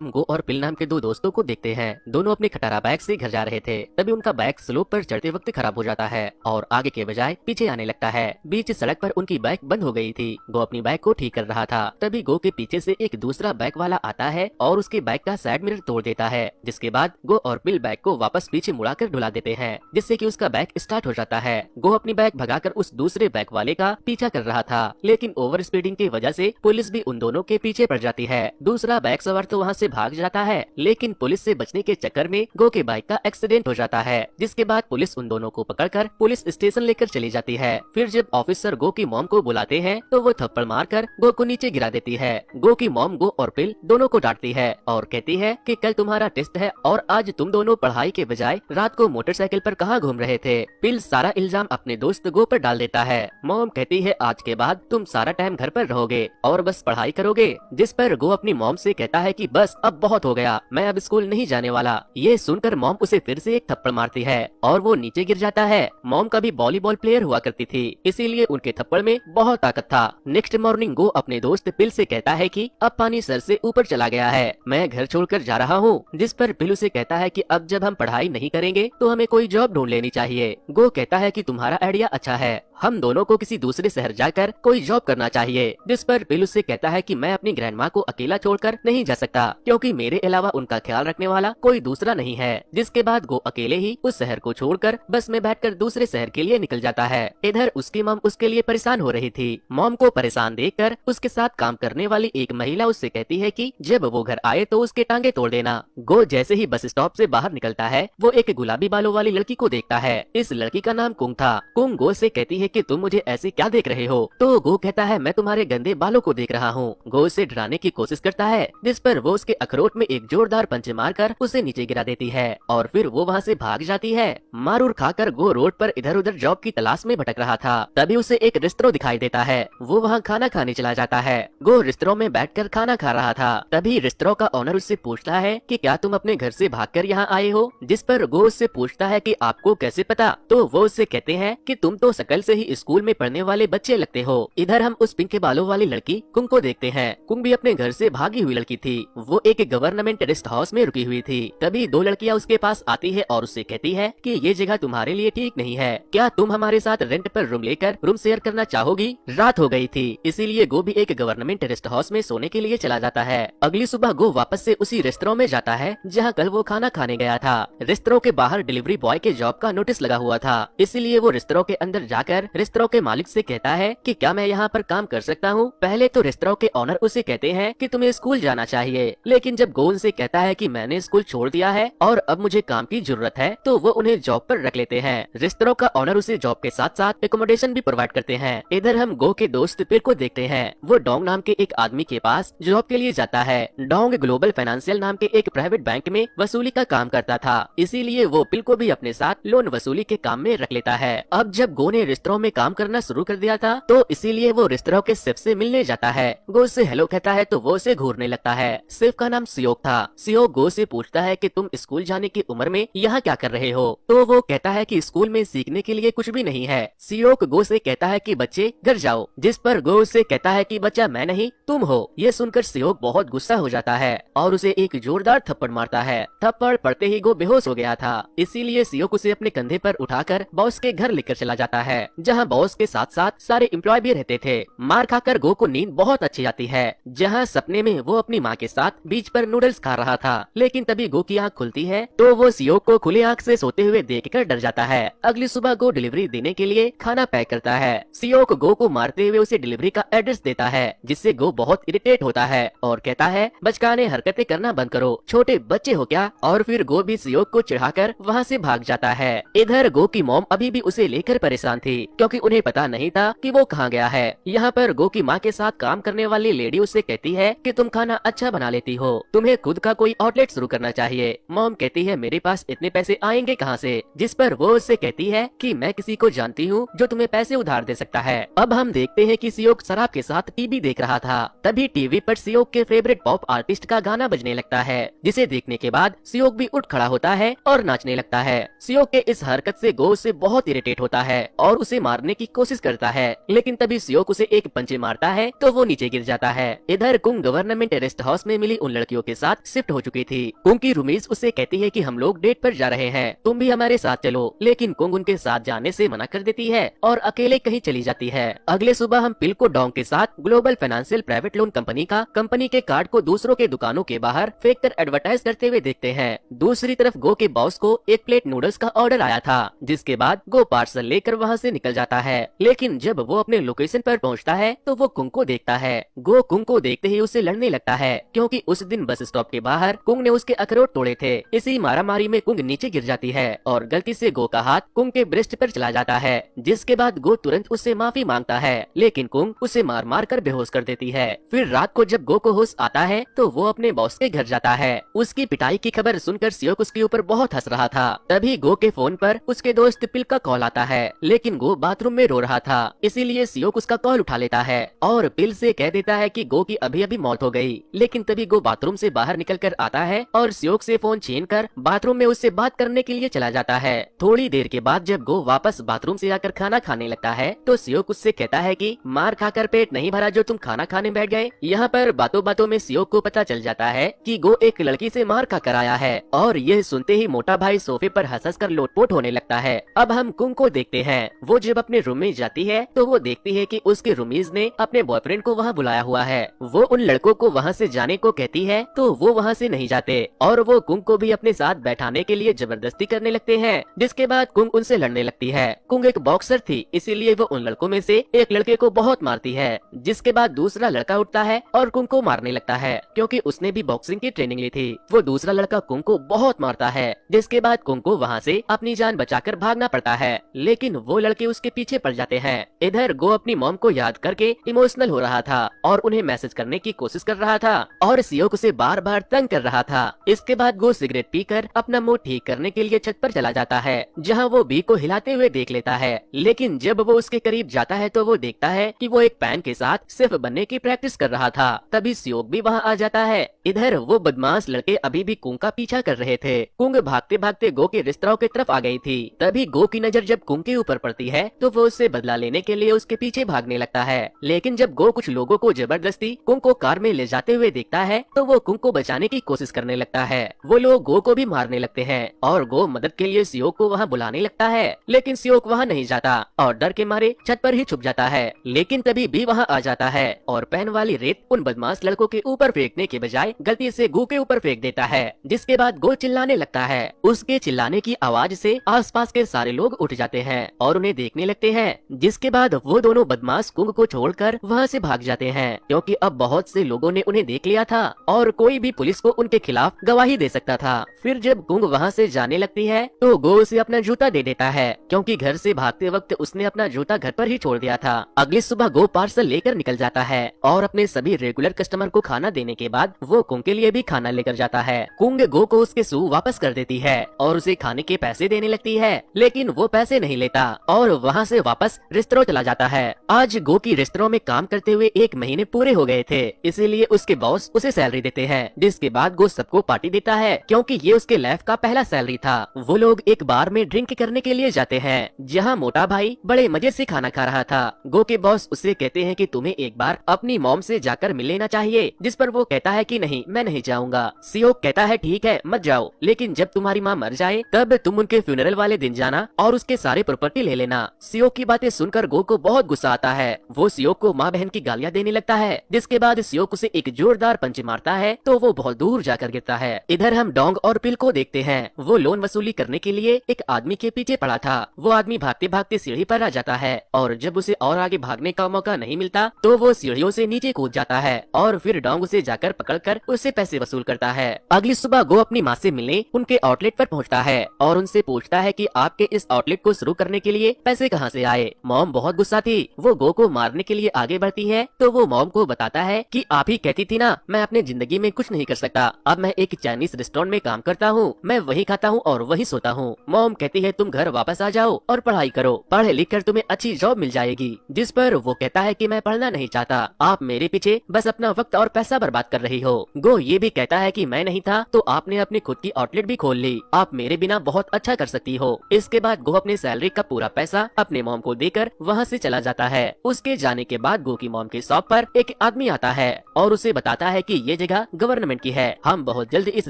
गो और पिल नाम के दो दोस्तों को देखते हैं। दोनों अपने खटारा बाइक से घर जा रहे थे, तभी उनका बाइक स्लोप पर चढ़ते वक्त खराब हो जाता है और आगे के बजाय पीछे आने लगता है। बीच सड़क पर उनकी बाइक बंद हो गई थी। गो अपनी बाइक को ठीक कर रहा था, तभी गो के पीछे से एक दूसरा बाइक वाला आता है और उसके बाइक का साइड मिरर तोड़ देता है, जिसके बाद गो और पिल बाइक को वापस पीछे मुड़ाकर ढुला देते हैं, जिससे कि उसका बाइक स्टार्ट हो जाता है। गो अपनी बाइक भगाकर उस दूसरे बाइक वाले का पीछा कर रहा था, लेकिन ओवर स्पीडिंग की वजह से पुलिस भी उन दोनों के पीछे पड़ जाती है। दूसरा बाइक सवार तो वहाँ से भाग जाता है, लेकिन पुलिस से बचने के चक्कर में गो के बाइक का एक्सीडेंट हो जाता है, जिसके बाद पुलिस उन दोनों को पकड़कर पुलिस स्टेशन लेकर चली जाती है। फिर जब ऑफिसर गो की मॉम को बुलाते हैं तो वो थप्पड़ मारकर गो को नीचे गिरा देती है। गो की मॉम गो और पिल दोनों को डांटती है और कहती है कि कल तुम्हारा टेस्ट है और आज तुम दोनों पढ़ाई के बजाय रात को मोटरसाइकिल पर कहाँ घूम रहे थे। पिल सारा इल्जाम अपने दोस्त गो पर डाल देता है। मॉम कहती है आज के बाद तुम सारा टाइम घर पर रहोगे और बस पढ़ाई करोगे, जिस पर गो अपनी मॉम से कहता है कि बस अब बहुत हो गया, मैं अब स्कूल नहीं जाने वाला। ये सुनकर मॉम उसे फिर से एक थप्पड़ मारती है और वो नीचे गिर जाता है। मॉम कभी वॉलीबॉल प्लेयर हुआ करती थी, इसीलिए उनके थप्पड़ में बहुत ताकत था। नेक्स्ट मॉर्निंग गो अपने दोस्त पिल से कहता है कि अब पानी सर से ऊपर चला गया है, मैं घर छोड़कर जा रहा हूँ, जिस पर पिल उसे कहता है कि अब जब हम पढ़ाई नहीं करेंगे तो हमें कोई जॉब ढूंढ लेनी चाहिए। गो कहता है कि तुम्हारा आइडिया अच्छा है, हम दोनों को किसी दूसरे शहर जाकर कोई जॉब करना चाहिए, जिस पर पिल उससे कहता है कि मैं अपनी ग्रैंडमा को अकेला छोड़कर नहीं जा सकता, क्योंकि मेरे अलावा उनका ख्याल रखने वाला कोई दूसरा नहीं है। जिसके बाद गो अकेले ही उस शहर को छोड़कर बस में बैठकर दूसरे शहर के लिए निकल जाता है। इधर उसकी मॉम उसके लिए परेशान हो रही थी। मॉम को परेशान देखकर उसके साथ काम करने वाली एक महिला उससे कहती है कि जब वो घर आए तो उसके टांगे तोड़ देना। गो जैसे ही बस स्टॉप से बाहर निकलता है, वो एक गुलाबी बालों वाली लड़की को देखता है। इस लड़की का नाम कुंग था। कुंग गो से कहती है कि तुम मुझे ऐसे क्या देख रहे हो, तो गो कहता है मैं तुम्हारे गंदे बालों को देख रहा हूँ। गो उसे डराने की कोशिश करता है, जिस पर वो उसके अखरोट में एक जोरदार पंच मारकर उसे नीचे गिरा देती है और फिर वो वहाँ से भाग जाती है। मारूर खाकर गो रोड पर इधर उधर जॉब की तलाश में भटक रहा था, तभी उसे एक रेस्टोरेंट दिखाई देता है। वो वहाँ खाना खाने चला जाता है। गो रेस्टोरेंट में बैठकर खाना खा रहा था, तभी रेस्टोरेंट का ऑनर उससे पूछता है कि क्या तुम अपने घर से भागकर यहाँ आए हो, जिस पर गो उससे पूछता है कि आपको कैसे पता, तो वो उससे कहते हैं कि तुम तो शकल से ही स्कूल में पढ़ने वाले बच्चे लगते हो। इधर हम उस पिंक के बालों वाली लड़की कुंग को देखते हैं। कुंग भी अपने घर से भागी हुई लड़की थी। वो एक गवर्नमेंट रेस्ट हाउस में रुकी हुई थी। तभी दो लड़कियां उसके पास आती है और उससे कहती है कि ये जगह तुम्हारे लिए ठीक नहीं है, क्या तुम हमारे साथ रेंट पर रूम लेकर रूम शेयर करना चाहोगी। रात हो गई थी, इसीलिए गो भी एक गवर्नमेंट रेस्ट हाउस में सोने के लिए चला जाता है। अगली सुबह गो वापस से उसी रेस्टोरेंट में जाता है जहाँ कल वो खाना खाने गया था। रेस्टोरेंट के बाहर डिलीवरी बॉय के जॉब का नोटिस लगा हुआ था, इसीलिए वो रेस्टोरेंट के अंदर जाकर रेस्टोरेंट के मालिक से कहता है कि क्या मैं यहाँ पर काम कर सकता हूँ। पहले तो रेस्टोरेंट के ऑनर उसे कहते हैं कि तुम्हें स्कूल जाना चाहिए, लेकिन जब गो उनसे कहता है कि मैंने स्कूल छोड़ दिया है और अब मुझे काम की जरूरत है, तो वो उन्हें जॉब पर रख लेते हैं। रेस्टोरेंट का ऑनर उसे जॉब के साथ साथ एकोमोडेशन भी प्रोवाइड करते हैं। इधर हम गो के दोस्त पिल को देखते हैं। वो डोंग नाम के एक आदमी के पास जॉब के लिए जाता है। डोंग ग्लोबल फाइनेंशियल नाम के एक प्राइवेट बैंक में वसूली का काम करता था, इसीलिए वो पिल को भी अपने साथ लोन वसूली के काम में रख लेता है। अब जब गो ने रेस्टोरेंट में काम करना शुरू कर दिया था, तो इसीलिए वो रेस्टोरेंट के शेफ से मिलने जाता है। गो उससे हेलो कहता है तो वो उसे घूरने लगता है। शेफ का नाम सियोक था। सियोक गो से पूछता है कि तुम स्कूल जाने की उम्र में यहाँ क्या कर रहे हो, तो वो कहता है कि स्कूल में सीखने के लिए कुछ भी नहीं है। सियोक गो से कहता है कि बच्चे घर जाओ, जिस पर गो उससे कहता है कि बच्चा मैं नहीं तुम हो। ये सुनकर सियोक बहुत गुस्सा हो जाता है और उसे एक जोरदार थप्पड़ मारता है। थप्पड़ पड़ते ही गो बेहोश हो गया था, इसीलिए सियोक उसे अपने कंधे पर उठाकर बॉस के घर लेकर चला जाता है, जहाँ बॉस के साथ साथ सारे एम्प्लॉय भी रहते थे। मार खाकर गो को नींद बहुत अच्छी आती है, जहाँ सपने में वो अपनी माँ के साथ बीच पर नूडल्स खा रहा था। लेकिन तभी गो की आँख खुलती है तो वो सियोक को खुले आँख से सोते हुए देखकर डर जाता है। अगली सुबह गो डिलीवरी देने के लिए खाना पैक करता है। सियोक गो को मारते हुए उसे डिलीवरी का एड्रेस देता है, जिससे गो बहुत इरिटेट होता है और कहता है बचकाने हरकतें करना बंद करो, छोटे बच्चे हो क्या। और फिर गो भी सियोक को चिढ़ाकर वहाँ से भाग जाता है। इधर गो की मॉम अभी भी उसे लेकर परेशान थी, क्योंकि उन्हें पता नहीं था कि वो कहाँ गया है। यहाँ पर गो की माँ के साथ काम करने वाली लेडी उससे कहती है कि तुम खाना अच्छा बना लेती हो, तुम्हें खुद का कोई आउटलेट शुरू करना चाहिए। मॉम कहती है मेरे पास इतने पैसे आएंगे कहाँ से, जिस पर वो उससे कहती है कि मैं किसी को जानती हूँ जो तुम्हें पैसे उधार दे सकता है। अब हम देखते हैं कि सियोक शराब के साथ टीवी देख रहा था, तभी टीवी पर सियोक के फेवरेट पॉप आर्टिस्ट का गाना बजने लगता है, जिसे देखने के बाद सियोक भी उठ खड़ा होता है और नाचने लगता है। सियोक के इस हरकत से गो उससे बहुत इरिटेट होता है और उसे मारने की कोशिश करता है, लेकिन तभी सियोक उसे एक पंचे मारता है तो वो नीचे गिर जाता है। इधर कुंग गवर्नमेंट रेस्ट हाउस में मिली उन लड़कियों के साथ शिफ्ट हो चुकी थी। कुंग की रूमीज उससे कहती है कि हम लोग डेट पर जा रहे हैं, तुम भी हमारे साथ चलो, लेकिन कुंग उनके साथ जाने से मना कर देती है और अकेले कहीं चली जाती है। अगले सुबह हम पिल को डोंग के साथ global financial private loan company के कार्ड को दूसरों के दुकानों के बाहर फेंक कर एडवर्टाइज करते हुए देखते हैं। दूसरी तरफ गो के बॉस को एक प्लेट नूडल्स का ऑर्डर आया था, जिसके बाद गो पार्सल लेकर वहाँ से निकल जाता है। लेकिन जब वो अपने लोकेशन पर पहुँचता है तो वो कुंग को देखता है। गो कुंग को देखते ही उससे लड़ने लगता है, क्योंकि उस दिन बस स्टॉप के बाहर कुंग ने उसके अखरोट तोड़े थे। इसी मारामारी में कुंग नीचे गिर जाती है और गलती से गो का हाथ कुंग के ब्रेस्ट पर चला जाता है, जिसके बाद गो तुरंत उससे माफी मांगता है, लेकिन कुंग उसे मार मार कर बेहोश कर देती है। फिर रात को जब गो को होश आता है तो वो अपने बॉस के घर जाता है। उसकी पिटाई की खबर सुनकर सियोक उसके ऊपर बहुत हंस रहा था। तभी गो के फोन पर उसके दोस्त पिल का कॉल आता है, लेकिन गो बाथरूम में रो रहा था, इसीलिए सियोक उसका कॉल उठा लेता है और पिल से कह देता है कि गो की अभी अभी मौत हो गई। लेकिन तभी गो बाथरूम से बाहर निकल कर आता है और सियोक से फोन छीन कर बाथरूम में उससे बात करने के लिए चला जाता है। थोड़ी देर के बाद जब गो वापस बाथरूम से आकर खाना खाने लगता है तो सियोक उससे कहता है कि मार खाकर पेट नहीं भरा जो तुम खाना खाने बैठ गए। यहाँ पर बातों बातों में सियोक को पता चल जाता है कि गो एक लड़की से मार खाकर आया है और यह सुनते ही मोटा भाई सोफे पर हंस कर लोटपोट होने लगता है। अब हम कुंग को देखते हैं। वो जब अपने रूम में जाती है तो वो देखती है कि उसके रूमीज ने अपने बॉयफ्रेंड को वहाँ बुलाया हुआ है। वो उन लड़कों को वहाँ से जाने को कहती है तो वो वहाँ से नहीं जाते और वो कुंग को भी अपने साथ बैठाने के लिए जबरदस्ती करने लगते हैं, जिसके बाद कुंग उनसे लड़ने लगती है। कुंग एक बॉक्सर थी, इसीलिए वो उन लड़कों में से एक लड़के को बहुत मारती है, जिसके बाद दूसरा लड़का उठता है और कुंग को मारने लगता है, क्योंकि उसने भी बॉक्सिंग की ट्रेनिंग ली थी। वो दूसरा लड़का कुंग को बहुत मारता है, जिसके बाद कुंग को वहाँ से अपनी जान बचाकर भागना पड़ता है, लेकिन वो लड़के उसके पीछे पड़ जाते हैं। इधर गो अपनी मॉम को याद करके इमोशनल हो रहा था और उन्हें मैसेज करने की कोशिश कर रहा था और सियोक उसे बार बार तंग कर रहा था। इसके बाद गो सिगरेट पीकर अपना मुंह ठीक करने के लिए छत पर चला जाता है, जहाँ वो बी को हिलाते हुए देख लेता है। लेकिन जब वो उसके करीब जाता है तो वो देखता है कि वो एक पैन के साथ शेफ बनने की प्रैक्टिस कर रहा था। तभी सियोक भी वहाँ आ जाता है। इधर वो बदमाश लड़के अभी भी कुंग का पीछा कर रहे थे। कुंग भागते भागते गो के रेस्तरां की तरफ आ गई थी। तभी गो की नजर जब कुंग के ऊपर पड़ती है तो वो उससे बदला लेने के लिए उसके पीछे भागने लगता है। लेकिन जब गो कुछ लोगों को जबरदस्ती कुंग को कार में ले जाते हुए देखता है तो वो कुंग को बचाने की कोशिश करने लगता है। वो लोग गो को भी मारने लगते हैं और गो मदद के लिए सियोक को वहाँ बुलाने लगता है, लेकिन सियोक वहाँ नहीं जाता और डर के मारे छत पर ही छुप जाता है। लेकिन तभी बी वहाँ आ जाता है और पैन वाली रेत उन बदमाश लड़कों के ऊपर फेंकने के बजाय गलती से गो के ऊपर फेंक देता है, जिसके बाद गो चिल्लाने लगता है। उसके चिल्लाने की आवाज से आसपास के सारे लोग उठ जाते हैं और उन्हें देखने लगते हैं, जिसके बाद वो दोनों बदमाश कुंग को छोड़कर वहाँ से भाग जाते हैं, क्योंकि अब बहुत से लोगों ने उन्हें देख लिया था और कोई भी पुलिस को उनके खिलाफ गवाही दे सकता था। फिर जब कुंग वहाँ से जाने लगती है तो गो उसे अपना जूता दे देता है, क्योंकि घर से भागते वक्त उसने अपना जूता घर पर ही छोड़ दिया था। अगली सुबह गो पार्सल लेकर निकल जाता है और अपने सभी रेगुलर कस्टमर को खाना देने के बाद वो कुंग के लिए भी खाना लेकर जाता है। कुंग गो को उसके शू वापस कर देती है और उसे खाने के पैसे देने लगती है, लेकिन वो पैसे नहीं लेता और वहाँ से वापस रेस्तरां चला जाता है। आज गो की रेस्तरां में काम करते हुए 1 महीने पूरे हो गए थे, इसीलिए उसके बॉस उसे सैलरी देते हैं, जिसके बाद गो सबको पार्टी देता है, क्योंकि ये उसके लाइफ का पहला सैलरी था। वो लोग एक बार में ड्रिंक करने के लिए जाते हैं, जहाँ मोटा भाई बड़े मजे से खाना खा रहा था। गो के बॉस उससे कहते हैं कि तुम्हें एक बार अपनी मॉम से जाकर मिल लेना चाहिए, जिस पर वो कहता है कि नहीं, मैं नहीं जाऊंगा। सियोक कहता है ठीक है मत जाओ, लेकिन जब तुम्हारी माँ मर जाए तब तुम उनके फ्यूनरल वाले दिन जाना और उसके सारे प्रॉपर्टी ले लेना। सियोक की बातें सुनकर गो को बहुत गुस्सा आता है। वो सियोक को माँ बहन की गालियाँ देने लगता है, जिसके बाद सियोक उसे एक जोरदार पंच मारता है तो वो बहुत दूर जाकर गिरता है। इधर हम डोंग और पिल को देखते हैं। वो लोन वसूली करने के लिए एक आदमी के पीछे पड़ा था। वो आदमी भागते भागते सीढ़ी पर आ जाता है और जब उसे और आगे भागने का मौका नहीं मिलता तो वो सीढ़ियों से नीचे कूद जाता है और फिर डोंग उसे जाकर पकड़कर उससे पैसे वसूल करता है। अगली सुबह गो अपनी माँ से मिलने उनके आउटलेट पर पहुँचता है और उनसे पूछता है कि आपके इस आउटलेट को शुरू करने के लिए पैसे कहाँ से आए। मॉम बहुत गुस्सा थी। वो गो को मारने के लिए आगे बढ़ती है तो वो मॉम को बताता है कि आप ही कहती थी ना मैं अपने जिंदगी में कुछ नहीं कर सकता, अब मैं एक चाइनीज रेस्टोरेंट में काम करता हूँ, मैं वही खाता हूँ और वही सोता हूँ। मॉम कहती है तुम घर वापस आ जाओ और पढ़ाई करो, पढ़ लिख कर तुम्हें अच्छी जॉब मिल जाएगी। जिस पर वो कहता है कि मैं पढ़ना नहीं चाहता, आप मेरे पीछे बस अपना वक्त और पैसा बर्बाद कर रही हो। गो ये भी कहता है कि मैं नहीं था तो आपने अपनी खुद की आउटलेट भी खोल ली, आप मेरे बिना बहुत अच्छा कर सकती हो। इसके बाद गो अपने सैलरी का पूरा पैसा अपने मॉम को देकर वहाँ से चला जाता है। उसके जाने के बाद गो की मॉम के शॉप पर एक आदमी आता है और उसे बताता है कि ये जगह गवर्नमेंट की है, हम बहुत जल्द इस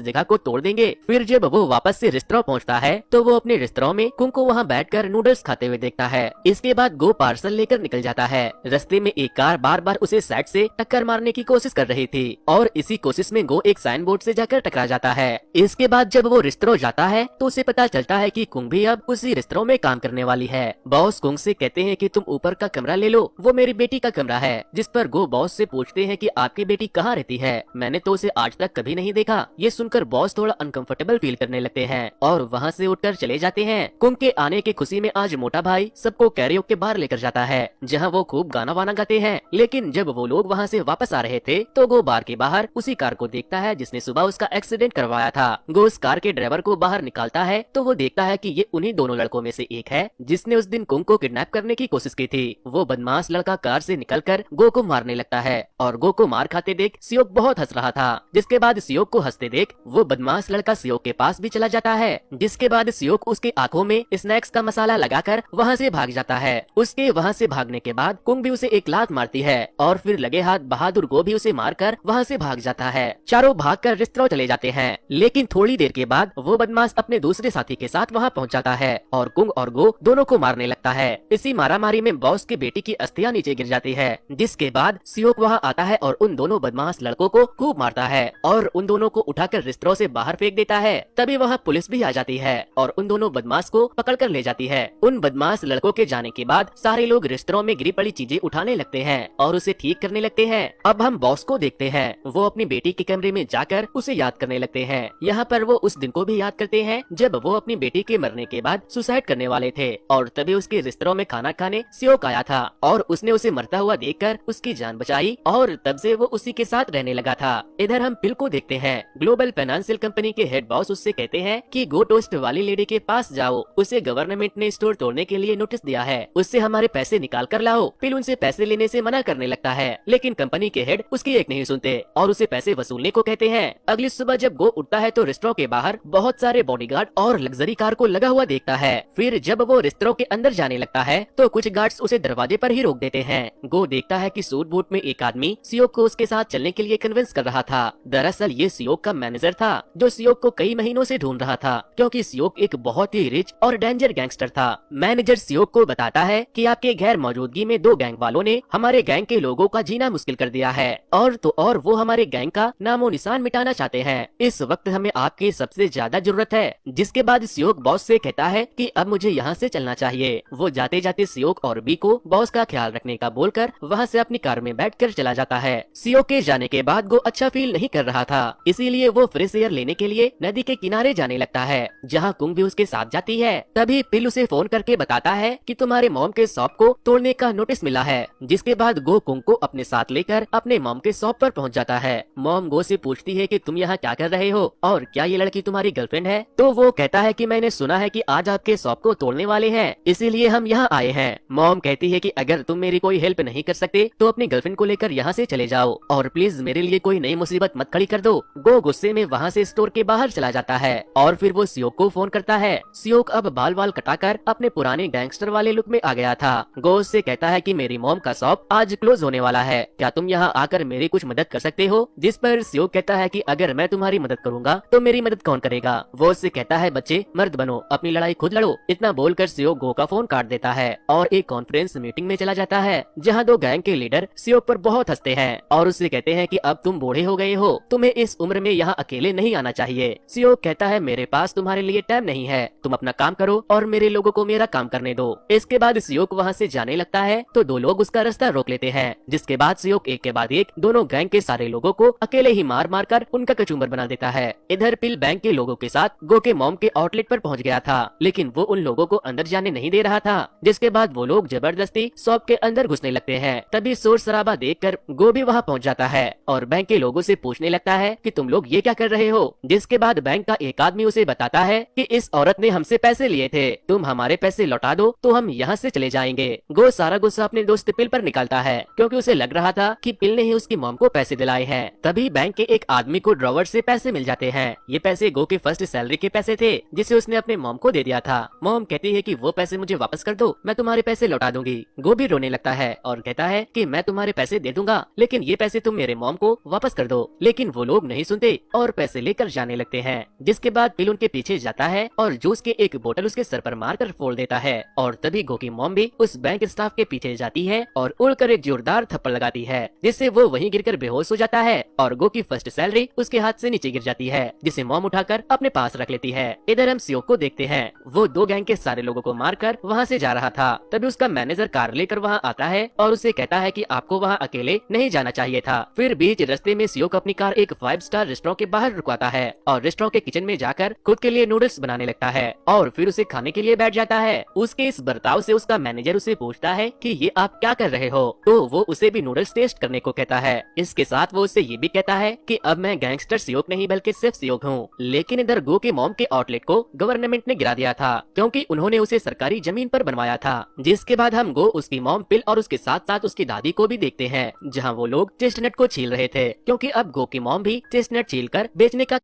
जगह को तोड़ देंगे। फिर जब वो वापस से रेस्टोरेंट पहुँचता है तो वो अपने रेस्टोरेंट में कुंग को वहाँ बैठकर नूडल्स खाते हुए देखता है। इसके बाद गो पार्सल लेकर निकल जाता है। रास्ते में एक कार बार बार उसे साइड से टक्कर मारने की कोशिश कर रही थी और इसी कोशिश में गो एक साइन बोर्ड से जाकर टकरा जाता है। इसके बाद जब वो रेस्टोरेंट जाता है तो उसे पता चलता है कि कुंग भी अब उसी रेस्टोरेंट में काम करने वाली है। बॉस कुंग से कहते हैं कि तुम ऊपर का कमरा ले लो, वो मेरी बेटी का कमरा है। जिस पर गो बॉस से पूछते हैं कि आपकी बेटी कहाँ रहती है, मैंने तो उसे आज तक कभी नहीं देखा। ये सुनकर बॉस थोड़ा अनकंफर्टेबल फील करने लगते हैं और वहाँ से उठकर चले जाते हैं। कुंग के आने की खुशी में आज मोटा भाई सबको कैरियोके बार लेकर जाता है जहाँ वो खूब गाना वाना गाते हैं। लेकिन जब वो लोग वहाँ से वापस आ रहे थे तो गो बार के बाहर उसी कार को देखता है जिसने सुबह उसका एक्सीडेंट करवाया था। गो उस कार के ड्राइवर को बाहर निकालता है तो वो देखता है कि ये उन्हीं दोनों लड़कों में से एक है जिसने उस दिन कुंग को किडनैप करने की कोशिश की थी। वो बदमाश लड़का कार से निकलकर गो को मारने लगता है और गो को मार खाते देख सियोक बहुत हंस रहा था। जिसके बाद सियोक को हंसते देख वो बदमाश लड़का सियोक के पास भी चला जाता है। जिसके बाद सियोक उसकी आंखों में स्नैक्स का मसाला लगाकर वहाँ से भाग जाता है। उसके वहाँ से भागने के बाद कुंग भी उसे एक लात मारती है और फिर लगे हाथ बहादुर गो भी उसे मारकर वहाँ से भाग जाता है। चारों भागकर रेस्टोरेंट चले जाते हैं। लेकिन थोड़ी देर के बाद वो बदमाश अपने दूसरे साथी के साथ वहाँ पहुँच जाता है और कुंग और गो दोनों को मारने लगता है। इसी मारामारी में बॉस की बेटी की अस्थियां नीचे गिर जाती है। जिसके बाद सियोक वहाँ आता है और उन दोनों बदमाश लड़कों को खूब मारता है और उन दोनों को उठाकर रेस्टोरेंट से बाहर फेंक देता है। तभी वहाँ पुलिस भी आ जाती है और उन दोनों बदमाश को पकड़ कर ले जाती है। उन बदमाश लड़कों के जाने के बाद सारे लोग रेस्टोरेंट में गिरी पड़ी चीजें उठाने लगते हैं और उसे ठीक करने लगते हैं। अब हम बॉस को देखते हैं, वो अपनी बेटी के कमरे में जाकर उसे याद करने लगते हैं। यहाँ पर वो उस दिन को भी याद करते हैं जब वो अपनी बेटी के मरने के बाद सुसाइड करने वाले थे और तभी उसके रेस्टोरेंट में खाना खाने सियोक आया था और उसने उसे मरता हुआ देखकर उसकी जान बचाई और तब से वो उसी के साथ रहने लगा था। इधर हम पिल को देखते हैं। ग्लोबल फाइनेंशियल कंपनी के हेड बॉस उससे कहते हैं कि गो टोस्ट वाली लेडी के पास जाओ, उसे गवर्नमेंट ने स्टोर तोड़ने के लिए नोटिस दिया है, उससे हमारे पैसे निकाल कर लाओ। पिल उनसे पैसे लेने से मना करने लगता है लेकिन कंपनी के हेड उसकी एक नहीं सुनते और उसे पैसे वसूलने को कहते हैं। अगली सुबह जब गो उठता है तो रेस्टोरेंट के बाहर बहुत सारे बॉडीगार्ड और लग्जरी कार को लगा हुआ देखता है। फिर जब वो रेस्टोरेंट के अंदर जाने लगता है तो कुछ गार्ड्स उसे दरवाजे पर ही रोक देते हैं। गो देखता है कि सूट बूट में एक आदमी सियोक को उसके साथ चलने के लिए कन्विंस कर रहा था। दरअसल ये सियोक का मैनेजर था जो सियोक को कई महीनों से ढूंढ रहा था क्योंकि सियोक एक बहुत ही रिच और डेंजर गैंगस्टर था। मैनेजर सियोक को बताता है कि आपके गैर मौजूदगी में दो गैंग वालों ने हमारे गैंग के लोगों का जीना मुश्किल कर दिया है और वो हमारे गैंग का नामो निशान मिटाना चाहते हैं। इस वक्त हमें आपकी सबसे ज्यादा जरूरत है। जिसके बाद सियोक बॉस से कहता है कि अब मुझे यहाँ से चलना चाहिए। वो जाते जाते सियोक और बी को बॉस का ख्याल रखने का बोलकर वहाँ से अपनी कार में बैठकर चला जाता है। सियोक के जाने के बाद गो अच्छा फील नहीं कर रहा था, इसीलिए वो फ्रेश एयर लेने के लिए नदी के किनारे जाने लगता है जहाँ कुंग भी उसके साथ जाती है। तभी पिल उसे फोन करके बताता है कि तुम्हारे मॉम के शॉप को तोड़ने का नोटिस मिला है। जिसके बाद गो कुंग को अपने साथ लेकर अपने मॉम के शॉप पर पहुँच जाता है। मॉम गो से पूछती है कि तुम यहाँ क्या कर रहे हो और क्या ये लड़की तुम्हारी गर्लफ्रेंड है? तो वो कहता है कि मैंने सुना है कि आज आपके शॉप को तोड़ने वाले हैं, इसीलिए हम यहाँ आए हैं। मॉम कहती है कि अगर तुम मेरी कोई हेल्प नहीं कर सकते तो अपनी गर्लफ्रेंड को लेकर यहाँ से चले जाओ और प्लीज मेरे लिए कोई नई मुसीबत मत खड़ी कर दो। गो गुस्से में वहाँ से स्टोर के बाहर चला जाता है और फिर वो सियोक को फोन करता है। सियोक अब बाल बाल कटाकर अपने पुराने गैंगस्टर वाले लुक में आ गया था। गो उससे कहता है कि मेरी मॉम का शॉप आज क्लोज होने वाला है, क्या तुम यहाँ आकर मेरी कुछ मदद कर सकते हो? जिस पर सियोक कहता है कि अगर मैं तुम्हारी मदद करूंगा तो मेरी मदद कौन करेगा? वो उससे कहता है बच्चे मर्द बनो, अपनी लड़ाई खुद लड़ो। इतना बोलकर सियोक गो का फोन काट देता है और एक कॉन्फ्रेंस मीटिंग में चला जाता है जहाँ दो गैंग के लीडर सियोक पर बहुत हंसते हैं और उससे कहते हैं कि अब तुम बूढ़े हो गए हो, तुम्हें इस उम्र में यहाँ अकेले नहीं आना चाहिए। सियोक कहता है मेरे पास तुम्हारे लिए टाइम नहीं है, तुम अपना काम करो और मेरे लोगों को मेरा काम करने दो। इसके बाद सियोक वहाँ से जाने लगता है तो दो लोग उसका रास्ता रोक लेते हैं। जिसके बाद सियोक एक के बाद एक दोनों गैंग के सारे लोगों को अकेले ही मार मार कर उनका कचूमर बना देता है। इधर पिल बैंक के लोगों के साथ गो के मॉम के आउटलेट पर पहुंच गया था लेकिन वो उन लोगों को अंदर जाने नहीं दे रहा था। जिसके बाद वो लोग जबरदस्ती शॉप के अंदर घुसने लगते हैं। तभी शोर शराबा देखकर गो भी वहाँ पहुँच जाता है और बैंक के लोगों से पूछने लगता है कि तुम लोग ये क्या कर रहे हो? जिसके बाद बैंक का एक आदमी उसे बताता है कि इस औरत ने हमसे पैसे लिए थे, तुम हमारे पैसे लौटा दो तो हम यहाँ से चले जाएंगे। गो सारा गुस्सा अपने दोस्त पिल पर निकालता है क्योंकि उसे लग रहा था कि पिल ने ही उसकी मॉम को पैसे दिलाए हैं। तभी बैंक के एक आदमी को ड्रॉवर से पैसे मिल जाते हैं। ये पैसे गो के फर्स्ट सैलरी के पैसे थे जिसे उसने अपने मॉम को दे दिया था। मॉम कहती है कि वो पैसे मुझे वापस कर दो, मैं तुम्हारे पैसे लौटा दूंगी। गो भी रोने लगता है और कहता है कि मैं तुम्हारे पैसे दे दूंगा, लेकिन ये पैसे तुम मेरे मॉम को वापस कर दो। लेकिन वो लोग नहीं सुनते और पैसे लेकर जाने लगते हैं। जिसके बाद बिल उनके पीछे जाता है और जूस के एक बोतल उसके सर पर मारकर फोड़ देता है। और तभी गो की मॉम भी उस बैंक स्टाफ के पीछे जाती है और उड़कर एक जोरदार थप्पड़ लगाती है, जिससे वो वहीं गिरकर बेहोश हो जाता है और गो की फर्स्ट सैलरी उसके हाथ से नीचे गिर जाती है, जिसे मॉम उठाकर अपने पास रख लेती है। इधर हम सियोक को देखते हैं, वो दो गैंग के सारे लोगों को मारकर वहाँ से जा रहा था। तभी उसका मैनेजर कार लेकर वहाँ आता है और उसे कहता है कि आपको वहाँ अकेले नहीं जाना चाहिए था। फिर बीच रास्ते में सियोक अपनी कार एक 5 स्टार रेस्टोरेंट के बाहर रुकवाता है और रेस्टोरेंट के किचन में जाकर खुद के लिए नूडल्स बनाने लगता है और फिर उसे खाने के लिए बैठ जाता है। उसके इस बर्ताव से उसका मैनेजर उसे पूछता है कि ये आप क्या कर रहे हो, तो वो उसे भी नूडल्स टेस्ट करने को कहता है। इसके साथ वो उसे ये भी कहता है कि अब मैं गैंगस्टर सियोक नहीं बल्कि सिर्फ सियोक हूँ। लेकिन इधर गो के मॉम के आउटलेट को गवर्नमेंट ने गिरा दिया था, क्योंकि उन्होंने उसे सरकारी जमीन पर बनवाया था। जिसके बाद हम गो, उसकी मॉम, पिल और उसके साथ साथ उसकी दादी को भी देखते हैं, जहाँ वो लोग चेस्टनट को छील रहे थे, क्योंकि अब गो की मॉम भी चेस्टनट छील कर बेचने का